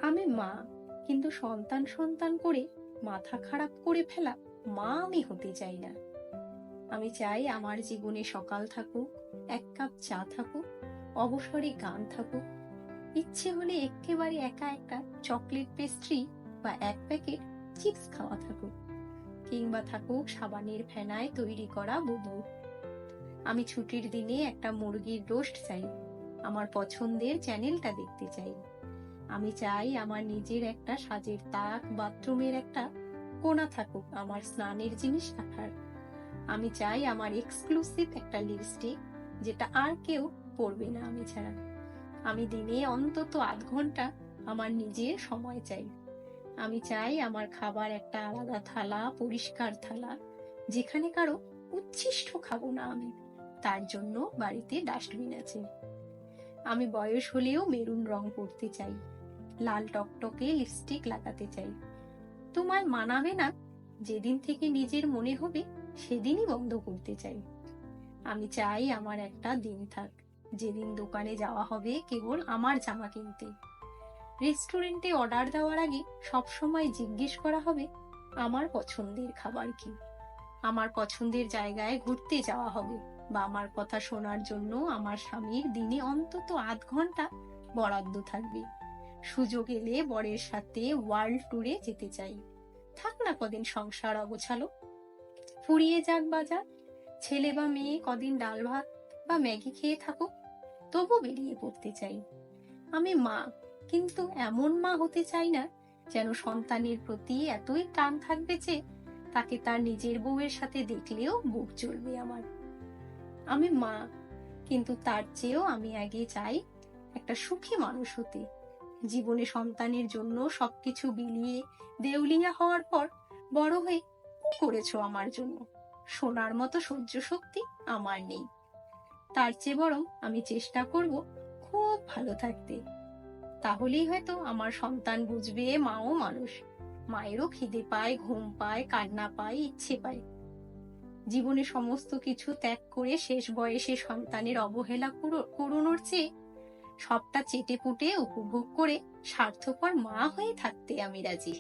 আমি মা, কিন্তু সন্তান সন্তান করে মাথা খারাপ করে ফেলা মা আমি হতে চাই না। আমি চাই আমার জীবনে সকাল থাকুক, এক কাপ চা থাকুক, অবসরে গান থাকুক, ইচ্ছে হলে একেবারে একা একটা চকলেট পেস্ট্রি বা এক প্যাকেট চিপস খাওয়া থাকুক, কিংবা থাকুক সাবানের ফেনায় তৈরি করা বুবু। আমি ছুটির দিনে একটা মুরগির রোস্ট চাই, আমার পছন্দের চ্যানেলটা দেখতে চাই। আমি চাই আমার নিজের একটা সাজের তাক, বাথরুমের একটা কোণা থাকুক আমার স্নানের জিনিস রাখার। আমি চাই আমার এক্সক্লুসিভ একটা লিপস্টিক, যেটা আর কেউ পরবে না আমি ছাড়া। আমি দিনে অন্তত 8 ঘন্টা আমার নিজের সময় চাই। আমি চাই আমার খাবার একটা আলাদা থালা, পরিষ্কার থালা, যেখানে কারো উচ্ছিষ্ট খাবো না আমি, তার জন্য বাড়িতে ডাস্টবিন আছে। আমি বয়স হলেও মেরুন রং করতে চাই, লাল টকটকে লিপস্টিক লাগাতে চাই। তোমায় মানাবে না যেদিন থেকে নিজের মনে হবে, সেদিনই বন্ধ করতে চাই। আমি চাই আমার একটা দিন থাক, যেদিন দোকানে যাওয়া হবে কেবল আমার জামা কিনতে, রেস্টুরেন্টে অর্ডার দেওয়ার আগে সবসময় জিজ্ঞেস করা হবে আমার পছন্দের খাবার কি, আমার পছন্দের জায়গায় ঘুরতে যাওয়া হবে, বা আমার কথা শোনার জন্য আমার স্বামীর দিনে অন্তত 8 ঘন্টা বরাদ্দ থাকবে। সুযোগ এলে বরের সাথে ওয়ার্ল্ড ট্যুরে যেতে চাই। থাক না কদিন সংসার অগোছালো, ফুরিয়ে যাক বাজার, ছেলে বা মেয়ে কদিন ডাল ভাত বা ম্যাগি খেয়ে থাকুক, তবু বেরিয়ে পড়তে চাই। আমি মা, কিন্তু এমন মা হতে চাই না যেন সন্তানের প্রতি এতই টান থাকবে যে তাকে তার নিজের বউয়ের সাথে দেখলেও বুক জ্বলবে আমার। আমি মা, কিন্তু তার চেয়েও আমি আগে চাই একটা সুখী মানুষ হতে। জীবনে সন্তানের জন্য সবকিছু বিলিয়ে দেউলিয়া হওয়ার পর বড় হয়ে কি করেছো আমার জন্য? সোনার মতো সহ্য শক্তি আমার নেই। তার চেয়ে বরং আমি চেষ্টা করব খুব ভালো থাকতে। তাহলেই হয়তো আমার সন্তান বুঝবে মাও মানুষ, মায়েরও খিদে পায়, ঘুম পায়, কান্না পায়, ইচ্ছে পায়। জীবনে সমস্ত কিছু ত্যাগ করে শেষ বয়সে সন্তানের অবহেলা করুনোর চেয়ে সবটা চেটেপুটে উপভোগ করে স্বার্থপর মা হয়ে থাকতে আমি রাজি।